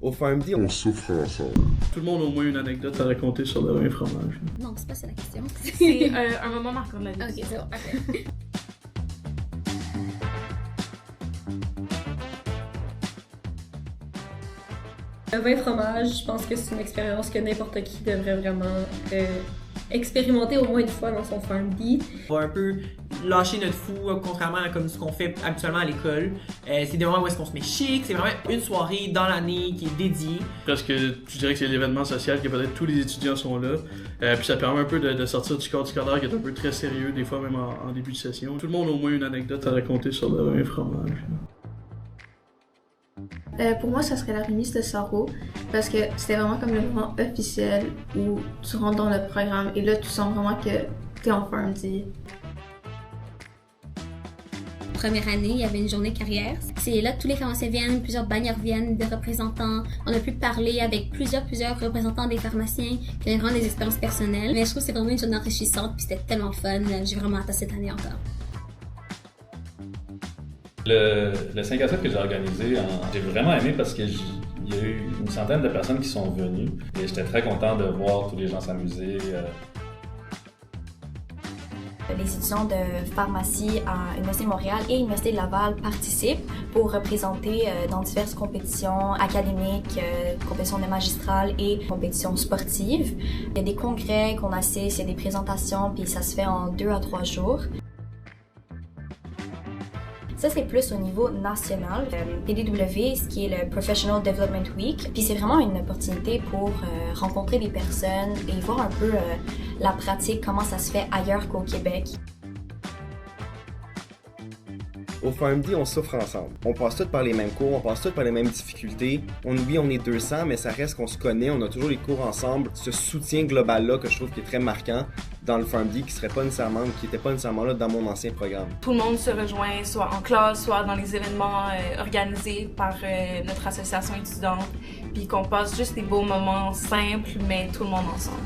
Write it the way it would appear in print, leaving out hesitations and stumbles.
Au FarmD, on souffre ensemble. Tout le monde a au moins une anecdote à raconter sur le vin et fromage. Non, c'est pas ça la question. C'est un moment marquant de la vie. Ok, c'est bon, parfait. Le vin fromage, je pense que c'est une expérience que n'importe qui devrait vraiment expérimenter au moins une fois dans son FarmD. On va un peu lâcher notre fou, contrairement à comme ce qu'on fait habituellement à l'école. C'est des moments où est-ce qu'on se met chic, c'est vraiment une soirée dans l'année qui est dédiée. Presque, je dirais que c'est l'événement social, que peut-être tous les étudiants sont là. Puis ça permet un peu de sortir du cadre scolaire qui est un peu très sérieux, des fois même en début de session. Tout le monde a au moins une anecdote à raconter sur le vin et fromage. Pour moi, ça serait la remise de Saro, parce que c'était vraiment comme le moment officiel où tu rentres dans le programme et là, tu sens vraiment que t'es en FarmD. Première année, il y avait une journée carrière. C'est là que tous les pharmaciens viennent, plusieurs bannières viennent, des représentants. On a pu parler avec plusieurs représentants des pharmaciens qui ont vraiment des expériences personnelles. Mais je trouve que c'est vraiment une journée enrichissante, puis c'était tellement fun. J'ai vraiment hâte à cette année encore. Le 5 à 7 que j'ai organisé, j'ai vraiment aimé parce qu'il y a eu une centaine de personnes qui sont venues et j'étais très content de voir tous les gens s'amuser. Les étudiants de pharmacie à l'Université de Montréal et l'Université de Laval participent pour représenter dans diverses compétitions académiques, compétitions de magistrales et compétitions sportives. Il y a des congrès qu'on assiste, il y a des présentations, puis ça se fait en 2 à 3 jours. Ça, c'est plus au niveau national. PDW, ce qui est le Professional Development Week. Puis c'est vraiment une opportunité pour rencontrer des personnes et voir un peu la pratique, comment ça se fait ailleurs qu'au Québec. Au FarmD, on souffre ensemble. On passe tous par les mêmes cours, on passe tous par les mêmes difficultés. On est 200, mais ça reste qu'on se connaît, on a toujours les cours ensemble. Ce soutien global-là que je trouve qui est très marquant dans le FarmD, qui n'était pas nécessairement là dans mon ancien programme. Tout le monde se rejoint, soit en classe, soit dans les événements organisés par notre association étudiante, puis qu'on passe juste des beaux moments simples, mais tout le monde ensemble.